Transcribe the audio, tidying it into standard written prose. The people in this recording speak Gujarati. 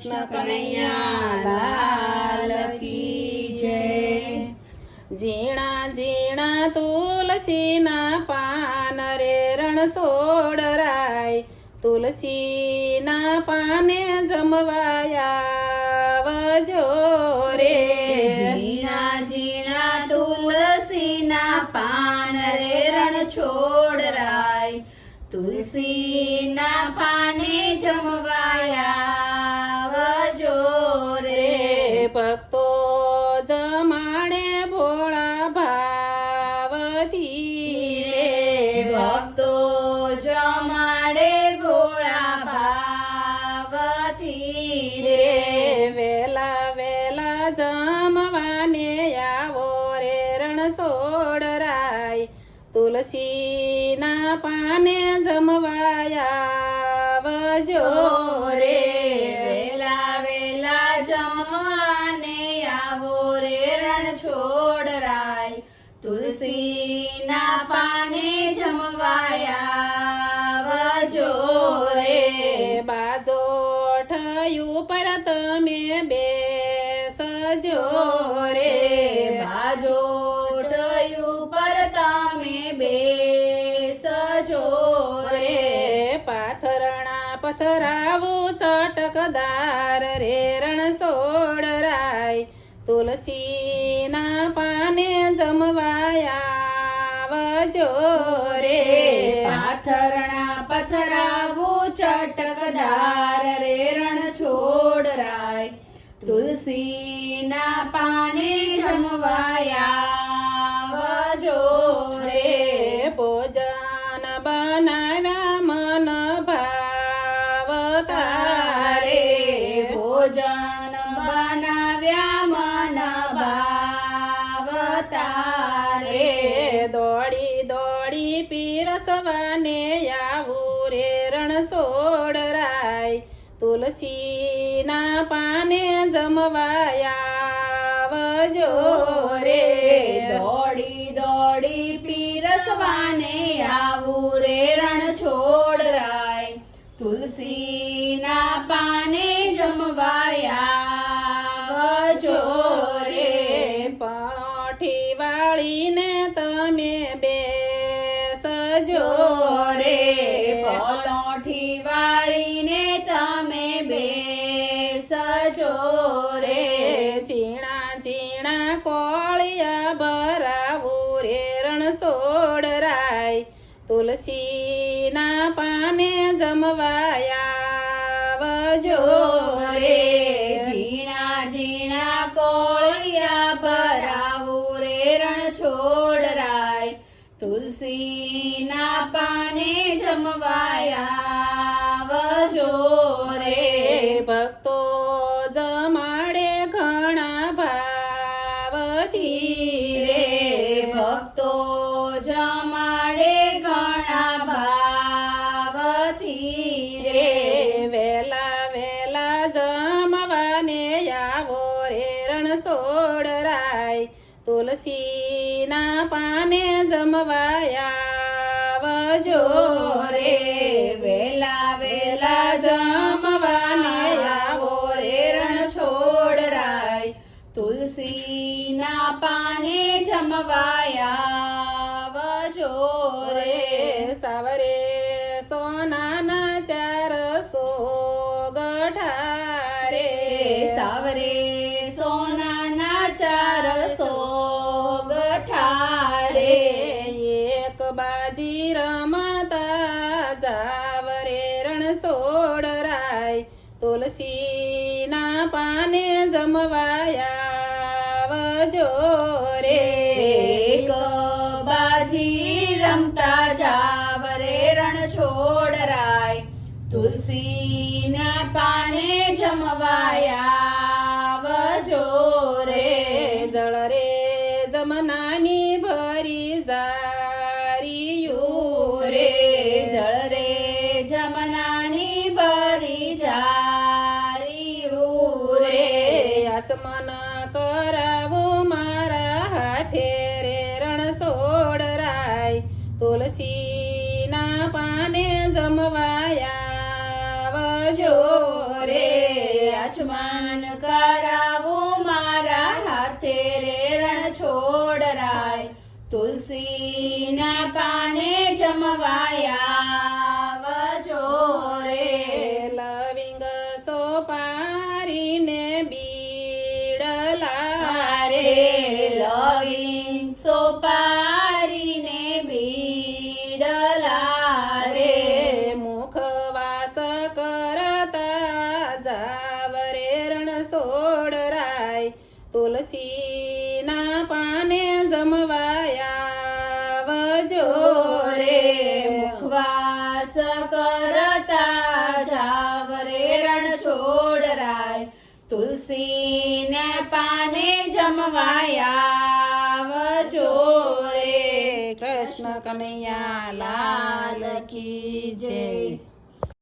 કૃષ્ણ કનૈયા લાલ કી જય। ઝીણા ઝીણા તુલસીના પાન રે રણછોડરાય, તુલસીના પાને જમવાયાવજો રે। ઝીણા ઝીણા તુલસીના પાન રે રણછોડરાય, તુલસીના પાને જમવાયાવજો રે। ભક્તો જમાડે ભોળા ભાવથી રે, ભક્તો જમાડે ભોળા ભાવથી રે। વેલા વેલા જમવાને આવો રે રણછોડરાય, તુલસીના પાને જમવાયાવજો રે। વેલા વેલા જમવાને આવો રે રણછોડરાય, તુલસીના પાને જમવાયાવજો રે। બાજોઠ ઉપર તમે બેસજો રે, બાજોઠ ઉપર તમે બેસજો રે। પાથરણા પથરાવું ચટકદાર રે રણછોડરાય, તુલસીના પાને જમવાયાવજો રે। પાથરણા પથરાવું ચટકદાર રે રણછોડરાય, તુલસીના પાને જમવાયાવજો રે। ભોજન બનાવ્યા મન ભાવતા રે, ભોજન બનાવ્યા મન ભાવતા રે। દોડી દોડી પીરસવાને આવું રે રણછોડરાય, તુલસીના પાને જમવાયાવજો રે। દોડી દોડી પીરસવાને આવું રે રણછોડરાય, તુલસીના પાને જમવાયાવજો રે। પણોઠી વાળીને તમે બેસજો રે પલોઠી વાળીને તમે બેસજો રે। ઝીણા ઝીણા કોળિયા ભરાવું રે રણછોડરાય, તુલસીના પાને જમવાયાવજો રે। ઝીણા ઝીણા કોળિયા ભરાવું રે રણછોડરાય, તુલસીના પાને જમવાયાવજો રે। ભક્તો જમાડે ઘણા ભાવથી રે ભક્તો જમાડે ઘણા ભાવથી રે। વેલા વેલા જમવાને આવો રે રણછોડરાય, તુલસીના પાને જમવાયાવજો રે। વેલા વેલા જમવાને આવો રે રણછોડરાય, તુલસીના પાને જમવાયાવજો રે। સાવરે સોનાના 400 ગઠા રે, સાવરે સોનાના 400 ગઠા રે। એક બાજી રમતા જાવ રે રણછોડરાય, તુલસીના પાને જમવાયાવજો રે। એક બાજી રમતા જાવ રે રણછોડરાય, તુલસીના પાને જમવાયાવજો રે। જળ રે જમનાની ભરી જારિયું રે જળ રે જમનાની ભરી જારિયું રે। આચમન કરાવો મારા હાથે રે રણછોડરાય, તુલસીના પાને જમવાયાવજો રે। લક્ષ્મણ કરાવો મારા હાથે રે રણછોડરાય તુલસીના પાને જમવાયા વજો રે લવિંગ સોપારીને બીડલા રે લવિંગ સોપારીને બીડલા રે મુખવાસ કરતા જાવ રે રણછોડરાય તુલસીના પાને જમવાયા વજો રે મુખવાસ કરતા જાવ રે રણછોડરાય તુલસીને પાને જમવાયા વજો રે કૃષ્ણ કનૈયા લાલ કી જય.